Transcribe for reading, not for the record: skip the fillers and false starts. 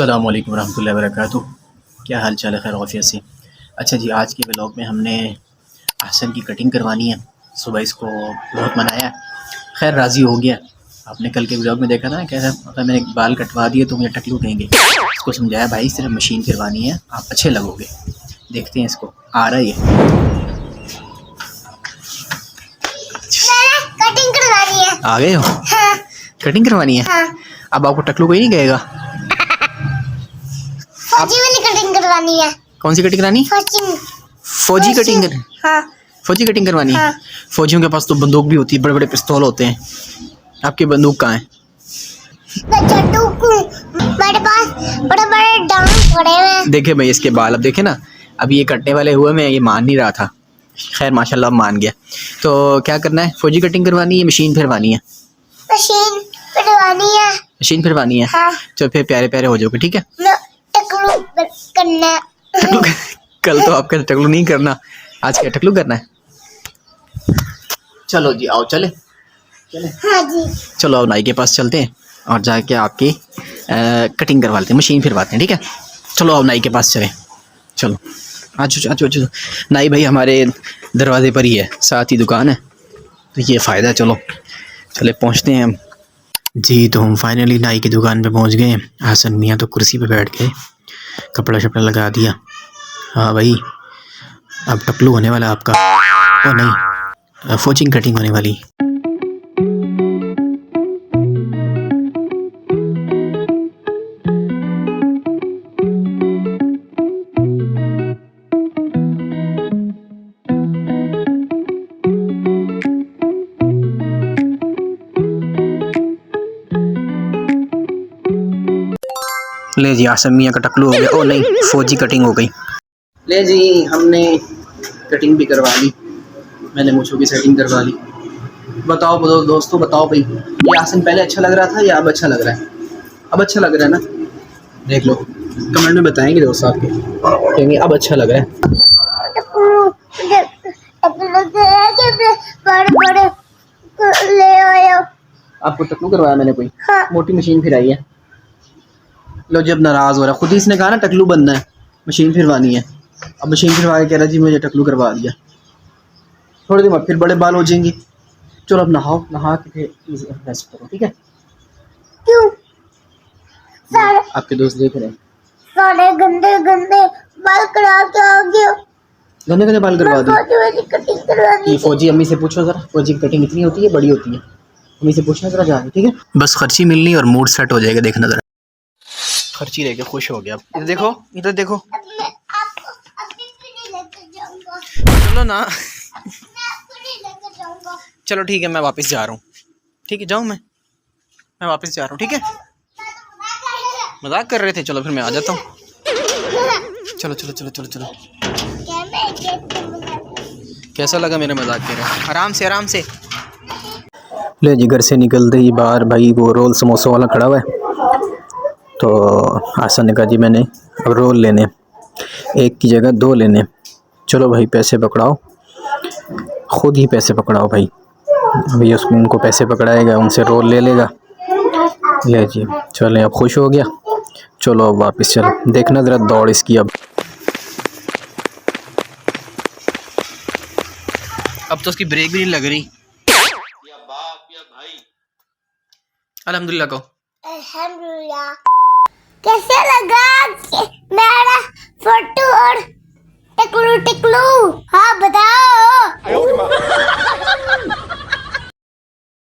अस्सलामु अलैकुम रहमतुल्लाहि व बरकातुहू। क्या हाल चाल है? खैर आफियत से। अच्छा जी, आज के व्लॉग में हमने अहसन की कटिंग करवानी है। सुबह इसको बहुत मनाया, खैर राज़ी हो गया। आपने कल के व्लॉग में देखा था ना, कैसा अगर मैंने बाल कटवा दिए तो मुझे टकलू कहेंगे। इसको समझाया भाई सिर्फ मशीन करवानी है, आप अच्छे लगोगे। देखते हैं इसको आ रहा है। कटिंग करवानी है। आ गए हो? हाँ। कटिंग करवानी है। हाँ। अब आपको टकलू कोई नहीं कहेगा। फौजी वाली कटिंग करवानी है। कौन सी कटिंग करानी? फौजी कटिंग। हाँ। फौजी कटिंग करवानी है। हाँ। फौजियों के पास तो बंदूक भी होती है, बड़े बड़े पिस्तौल होते हैं। आपकी बंदूक कहाँ है? मेरे पास बड़े बड़े डांग पड़े हुए हैं। देखे भाई इसके बाल, अब देखे ना, अभी ये कटने वाले हुए में ये मान नहीं रहा था। खैर माशाल्लाह मान गया। तो क्या करना है? फौजी कटिंग करवानी है, मशीन फिरवानी है? मशीन फिरवानी है। मशीन फिरवानी है। हाँ। तो फिर प्यारे प्यारे हो जाओगे, ठीक है। टकलू करना है। टकलू कल तो आपका टकलू नहीं करना, आज क्या टकलू करना है। चलो जी आओ, चले चले। हाँ जी। चलो अब नाई के पास चलते हैं और जाके आपकी कटिंग करवा लेते हैं, मशीन फिरवाते हैं, ठीक है। चलो अब नाई के पास चलें। चलो आज नाई भाई हमारे दरवाजे पर ही है, साथ ही दुकान है, तो ये फ़ायदा है। चलो चले पहुँचते हैं हम जी। तो हम फाइनली नाई की दुकान पे पहुँच गए। हसन मियाँ तो कुर्सी पे बैठ गए, कपड़ा शपड़ा लगा दिया। हाँ भाई, अब टकलू होने वाला आपका। ओ नहीं, फौजी कटिंग होने वाली। ले जी आसम मियाँ का टकलू हो गया। ओ नहीं, फौजी कटिंग हो गई। ले जी हमने कटिंग भी करवा ली, मैंने मूंछों की सेटिंग करवा ली। बताओ दोस्तों, बताओ भाई, ये आसन पहले अच्छा लग रहा था या अब अच्छा लग रहा है? अब अच्छा लग रहा है ना? देख लो, कमेंट में बताएंगे दोस्त आपके, कहेंगे अब अच्छा लग रहा है। आपको टकलू करवाया मैंने कोई? हाँ। मोटी मशीन फिराई है। लो जब नाराज़ हो रहा, खुद ही इसने कहा ना टकलू बनना है, मशीन फिरवानी है। अब मशीन फिरवा के कह रहा जी मुझे टकलू करवा दिया। थोड़ी देर बाद फिर बड़े बाल हो जाएंगे। चलो अब नहाओ, नहा के फिर रेस्ट करो, ठीक है। क्यों? सारे आपके दोस्त देख रहे हैं। सारे गंदे गंदे बाल करा के आ गया। गंदे गंदे बाल करवा दी। फौजी वाली कटिंग करवानी ये फौजी अम्मी से पूछो ज़रा, फौजी की कटिंग इतनी होती है, बड़ी होती है? अम्मी से पूछना ज़रा जाके, ठीक है। बस खर्ची मिलनी और मूड सेट हो जाएगा, देखना ज़रा। खर्ची रह के खुश हो गया। इधर देखो, इधर देखो। मैं आपको अभी भी नहीं लेकर जाऊंगा। चलो ना। मैं आपको नहीं लेकर जाऊंगा। चलो ठीक है, मैं वापस जा रहा हूँ। ठीक है, जाऊँ मैं वापस जा रहा हूँ, ठीक है। मजाक कर रहे थे, चलो फिर मैं आ जाता हूँ। चलो चलो चलो चलो चलो। कैसा लगा मेरा मजाक कर रहे? आराम से आराम से। ले जी घर से निकलते ही बाहर भाई वो रोल समोसा वाला खड़ा हुआ है। तो आसन ने कहा जी मैंने अब रोल लेने, एक की जगह 2 लेने। चलो भाई पैसे पकड़ाओ, खुद ही पैसे पकड़ाओ भाई। भैया उसको उनको पैसे पकड़ाएगा, उनसे रोल ले लेगा। ले जी चलें, अब खुश हो गया। चलो अब वापस चलो, देखना ज़रा दौड़ इसकी। अब तो उसकी ब्रेक भी नहीं लग रही। या बाप या भाई, अल्हम्दुलिल्लाह को। अल्हम्दुलिल्लाह। कैसे लगा मेरा फोटो और टिकलू टिकलू? हाँ बताओ।